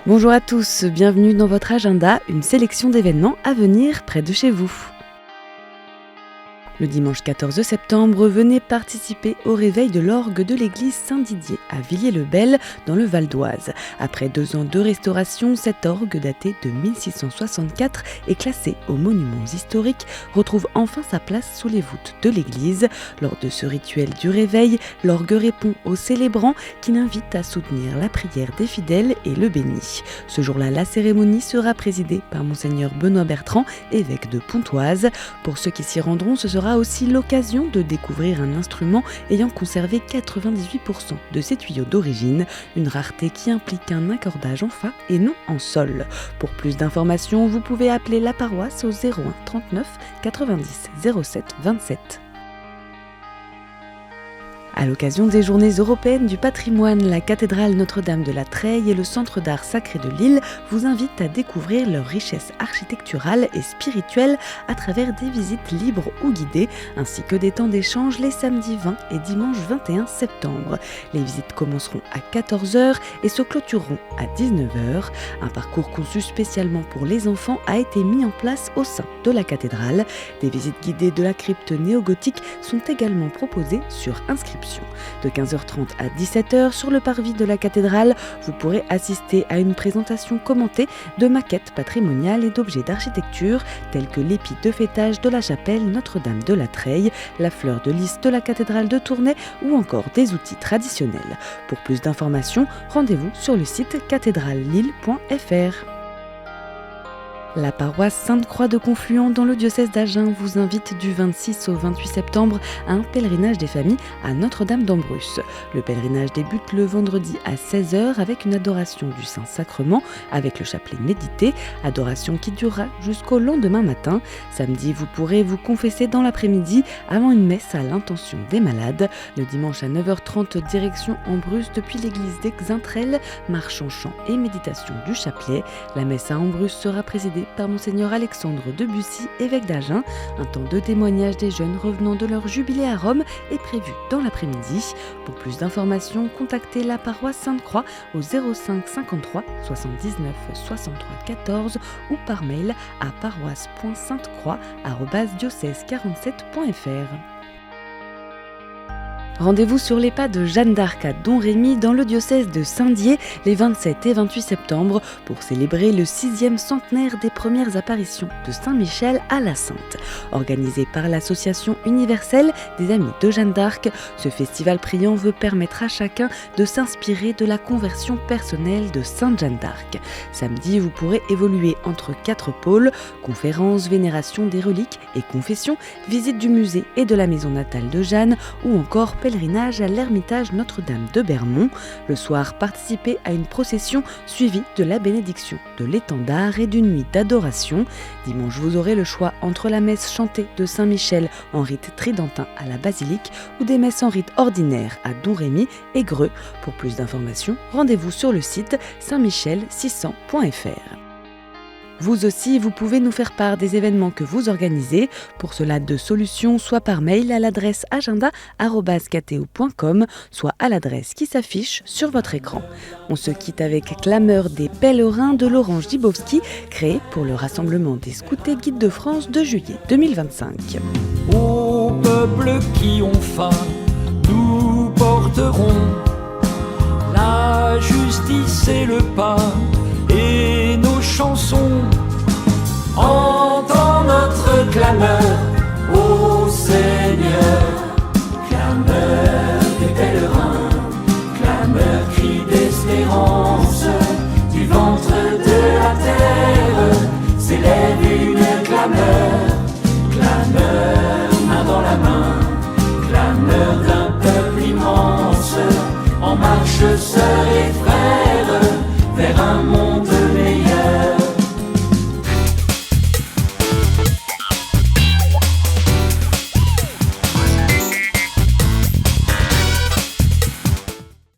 Bonjour à tous, bienvenue dans votre agenda, une sélection d'événements à venir près de chez vous. Le dimanche 14 septembre, venez participer au réveil de l'orgue de l'église Saint-Didier à Villiers-le-Bel dans le Val d'Oise. Après 2 ans de restauration, cette orgue datée de 1664 et classée aux monuments historiques retrouve enfin sa place sous les voûtes de l'église. Lors de ce rituel du réveil, l'orgue répond aux célébrants qui l'invitent à soutenir la prière des fidèles et le bénit. Ce jour-là, la cérémonie sera présidée par Monseigneur Benoît Bertrand, évêque de Pontoise. Pour ceux qui s'y rendront, ce sera aussi l'occasion de découvrir un instrument ayant conservé 98% de ses tuyaux d'origine, une rareté qui implique un accordage en fa et non en sol. Pour plus d'informations, vous pouvez appeler la paroisse au 01 39 90 07 27. À l'occasion des Journées européennes du patrimoine, la cathédrale Notre-Dame de la Treille et le Centre d'art sacré de Lille vous invitent à découvrir leur richesse architecturale et spirituelle à travers des visites libres ou guidées, ainsi que des temps d'échange les samedis 20 et dimanche 21 septembre. Les visites commenceront à 14h et se clôtureront à 19h. Un parcours conçu spécialement pour les enfants a été mis en place au sein de la cathédrale. Des visites guidées de la crypte néo-gothique sont également proposées sur inscription. De 15h30 à 17h, sur le parvis de la cathédrale, vous pourrez assister à une présentation commentée de maquettes patrimoniales et d'objets d'architecture tels que l'épi de fêtage de la chapelle Notre-Dame de la Treille, la fleur de lys de la cathédrale de Tournai ou encore des outils traditionnels. Pour plus d'informations, rendez-vous sur le site cathédralelille.fr. La paroisse Sainte-Croix de Confluent dans le diocèse d'Agen vous invite du 26 au 28 septembre à un pèlerinage des familles à Notre-Dame d'Ambrus. Le pèlerinage débute le vendredi à 16h avec une adoration du Saint-Sacrement avec le chapelet médité, adoration qui durera jusqu'au lendemain matin. Samedi, vous pourrez vous confesser dans l'après-midi avant une messe à l'intention des malades. Le dimanche à 9h30, direction Ambrus depuis l'église d'Exintrelles, marche en chant et méditation du chapelet. La messe à Ambrus sera présidée par Monseigneur Alexandre de Bussy, évêque d'Agen. Un temps de témoignage des jeunes revenant de leur jubilé à Rome est prévu dans l'après-midi. Pour plus d'informations, contactez la paroisse Sainte-Croix au 05 53 79 63 14 ou par mail à paroisse.sainte-croix@diocèse47.fr. Rendez-vous sur les pas de Jeanne d'Arc à Domrémy dans le diocèse de Saint-Dié les 27 et 28 septembre pour célébrer le 6e centenaire des premières apparitions de Saint-Michel à la Sainte. Organisé par l'association universelle des Amis de Jeanne d'Arc, ce festival priant veut permettre à chacun de s'inspirer de la conversion personnelle de Sainte Jeanne d'Arc. Samedi, vous pourrez évoluer entre 4 pôles, conférences, vénération des reliques et confessions, visite du musée et de la maison natale de Jeanne ou encore pèlerinage à l'ermitage Notre-Dame de Bermond. Le soir, participez à une procession suivie de la bénédiction de l'étendard et d'une nuit d'adoration. Dimanche, vous aurez le choix entre la messe chantée de Saint-Michel en rite tridentin à la basilique ou des messes en rite ordinaire à Domrémy et Greux. Pour plus d'informations, rendez-vous sur le site saintmichel600.fr. Vous aussi, vous pouvez nous faire part des événements que vous organisez. Pour cela, 2 solutions, soit par mail à l'adresse agenda@cateo.com, soit à l'adresse qui s'affiche sur votre écran. On se quitte avec Clameur des pèlerins de Laurent Gibowski, créé pour le rassemblement des scouts et guides de France de juillet 2025. Ô peuple qui ont faim, nous porterons la justice et le pain et nos chansons. Entends notre clameur.